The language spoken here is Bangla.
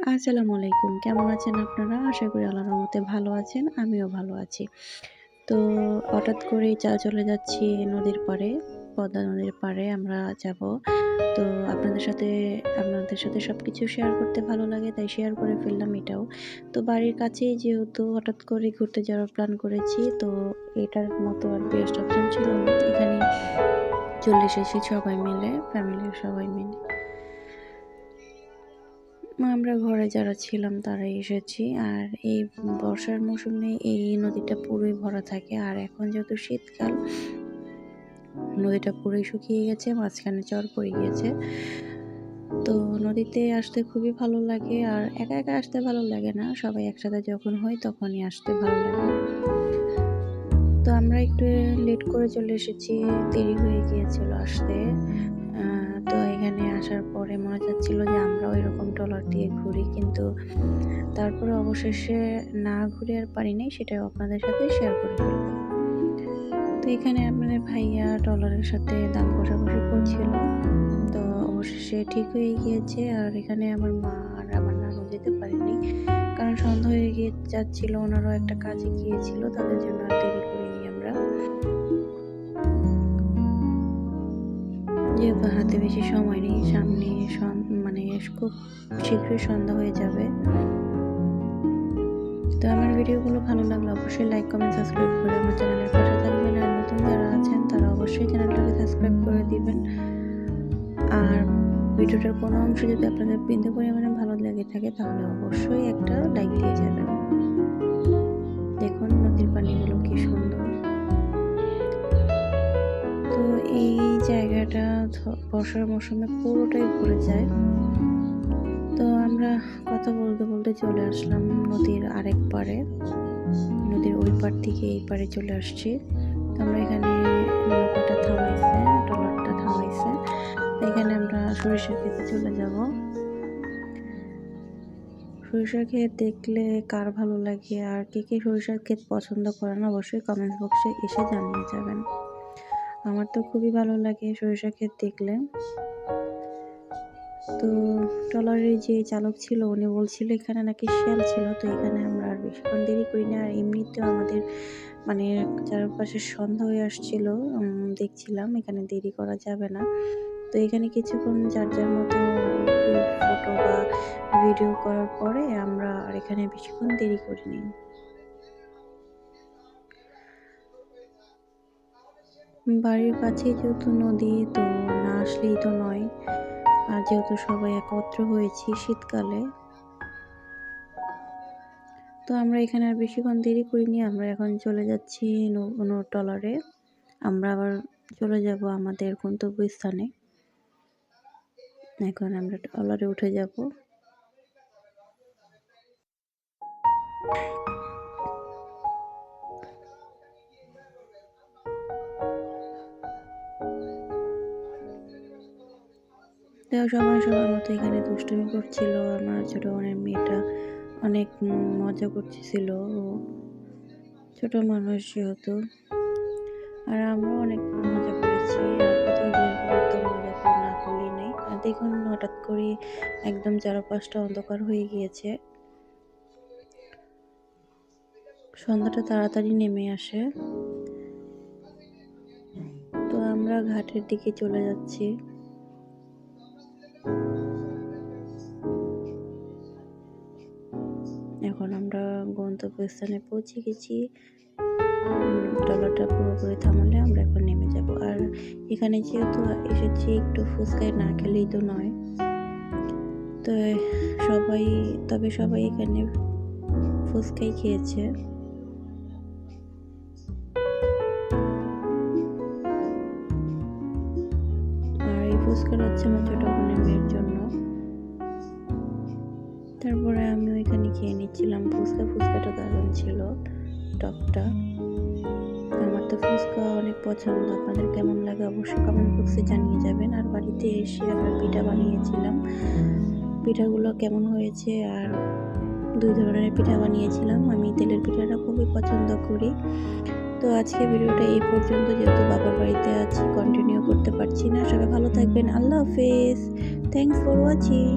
আসসালামু আলাইকুম। কেমন আছেন আপনারা? আশা করি আল্লাহর রহমতে ভালো আছেন। আমিও ভালো আছি। তো হঠাৎ করেই চলে যাচ্ছি নদীর পাড়ে, পদ্মা নদীর পাড়ে আমরা যাবো। তো আপনাদের সাথে সবকিছু শেয়ার করতে ভালো লাগে তাই শেয়ার করে ফেললাম এটাও। তো বাড়ির কাছেই যেহেতু হঠাৎ করে ঘুরতে যাওয়ার প্ল্যান করেছি, তো এটার মতো আর বেস্ট অপশন ছিল না। এখানেই চলে এসেছি সবাই মিলে, ফ্যামিলির সবাই মিলে। আমরা ঘরে যারা ছিলাম তারাই এসেছি। আর এই বর্ষার মৌসুমে এই নদীটা পুরোই ভরা থাকে। আর এখন যেহেতু শীতকাল, নদীটা পুরোই শুকিয়ে গেছে, মাঝখানে চর পড়ে গিয়েছে। তো নদীতে আসতে খুবই ভালো লাগে। আর একা একা আসতে ভালো লাগে না, সবাই একসাথে যখন হই তখনই আসতে ভালো লাগে। তো আমরা একটু লেট করে চলে এসেছি, দেরি হয়ে গিয়েছিল আসতে। তো এখানে আসার পরে মনে চাচ্ছিল যে আমরাও এরকম ট্রলার দিয়ে ঘুরি, কিন্তু তারপরে অবশেষে না ঘুরে আর পারি নাই, সেটাও আপনাদের সাথে শেয়ার করে ফেলব। তো এখানে আপনাদের ভাইয়া ট্রলারের সাথে দাম কষাকষি করছিল। তো অবশেষে ঠিক হয়ে গিয়েছে। আর এখানে আমার মা আর আমার নানু যেতে পারেনি, কারণ সন্ধ্যা হয়ে যাচ্ছিল, ওনারাও একটা কাজে গিয়েছিল, তাদের জন্য আর দেরি করিনি আমরা। যেহেতু হাতে বেশি সময় নেই, সামনে মানে খুব শীঘ্রই সন্ধ্যা হয়ে যাবে। তো আমার ভিডিওগুলো ভালো লাগলে অবশ্যই লাইক, কমেন্ট, সাবস্ক্রাইব করে আমার চ্যানেলের পাশে থাকবেন। আর নতুন যারা আছেন তারা অবশ্যই চ্যানেলটাকে সাবস্ক্রাইব করে দিবেন। আর ভিডিওটার কোনো অংশ যদি আপনাদের বিন্দু পরিমাণে ভালো লেগে থাকে তাহলে অবশ্যই একটা লাইক দিয়ে যাবেন। দেখুন নদীর পানিগুলো কি সুন্দর। তো এই জায়গাটা বর্ষার মৌসুমে পুরোটাই ভরে যায়। তো আমরা কথা বলতে বলতে চলে আসলাম নদীর আরেক পাড়ে। নদীর ওই পাড় থেকে এই পাড়ে চলে আসছি। তো আমরা এখানে নৌকাটা থামাইছে, ট্রলারটা থামাইছে। এখানে আমরা সরিষার ক্ষেতে চলে যাব। সরিষার ক্ষেত দেখলে কার ভালো লাগে আর কে সরিষার ক্ষেত পছন্দ করেন অবশ্যই কমেন্ট বক্সে এসে জানিয়ে যাবেন। আমার তো খুবই ভালো লাগে সরিষার ক্ষেত দেখলে। তো ট্রলারের যে চালক ছিল উনি বলছিল এখানে নাকি শিয়াল ছিল। তো এখানে আমরা আর বেশিক্ষণ দেরি করি না। আর এমনিতেও আমাদের মানে চারপাশে সন্ধ্যা হয়ে আসছিল, দেখছিলাম এখানে দেরি করা যাবে না। তো এখানে কিছুক্ষণ যার যার মতো ফটো বা ভিডিও করার পরে আমরা আর এখানে বেশিক্ষণ দেরি করিনি। বাড়ির কাছেই যেহেতু নদী, তো না আসলেই তো নয়। আর যেহেতু সবাই একত্র হয়েছি শীতকালে, তো আমরা এখানে আর বেশিক্ষণ দেরি করিনি। আমরা এখন চলে যাচ্ছি ট্রলারে। আমরা আবার চলে যাব আমাদের গন্তব্যস্থানে। এখন আমরা ট্রলারে উঠে যাব। তো সবাই সবার মতো এখানে দুষ্টুমি করছিল। আমার ছোট বোনের মেয়েটা অনেক মজা করতেছিল, ও ছোট মানুষ যেহেতু। আর আমরাও অনেক মজা করেছি। আর কোথাও বের হলে তো মজা না করলেই নেই। আর দেখুন হঠাৎ করে একদম চারপাশটা অন্ধকার হয়ে গিয়েছে। সন্ধ্যাটা তাড়াতাড়ি নেমে আসে। তো আমরা ঘাটের দিকে চলে যাচ্ছি। এখন আমরা গন্তব্যস্থানে পৌঁছে গেছি। ট্রলারটা পুরোপুরি থামালে আমরা এখন নেমে যাব। আর এখানে যেহেতু এসেছি একটু ফুচকা না খেলেই তো নয়। তো সবাই এখানে ফুচকাই খেয়েছে। আর এই ফুচকাটা হচ্ছে আমার ছোট বোনের মেয়ের জন্য। তারপরে আমিও এখানে খেয়ে নিচ্ছিলাম ফুচকাটা দারুণ ছিল, টকটা। আমার তো ফুচকা অনেক পছন্দ। আপনাদের কেমন লাগে অবশ্যই কমেন্ট বক্সে জানিয়ে যাবেন। আর বাড়িতে এসে আমরা পিঠা বানিয়েছিলাম। পিঠাগুলো কেমন হয়েছে, আর 2 ধরনের পিঠা বানিয়েছিলাম। আমি তেলের পিঠাটা খুবই পছন্দ করি। তো আজকে ভিডিওটা এই পর্যন্ত, যেহেতু বাবার বাড়িতে আছি কন্টিনিউ করতে পারছি না। সবাই ভালো থাকবেন। আল্লাহ হাফেজ। Thanks for watching.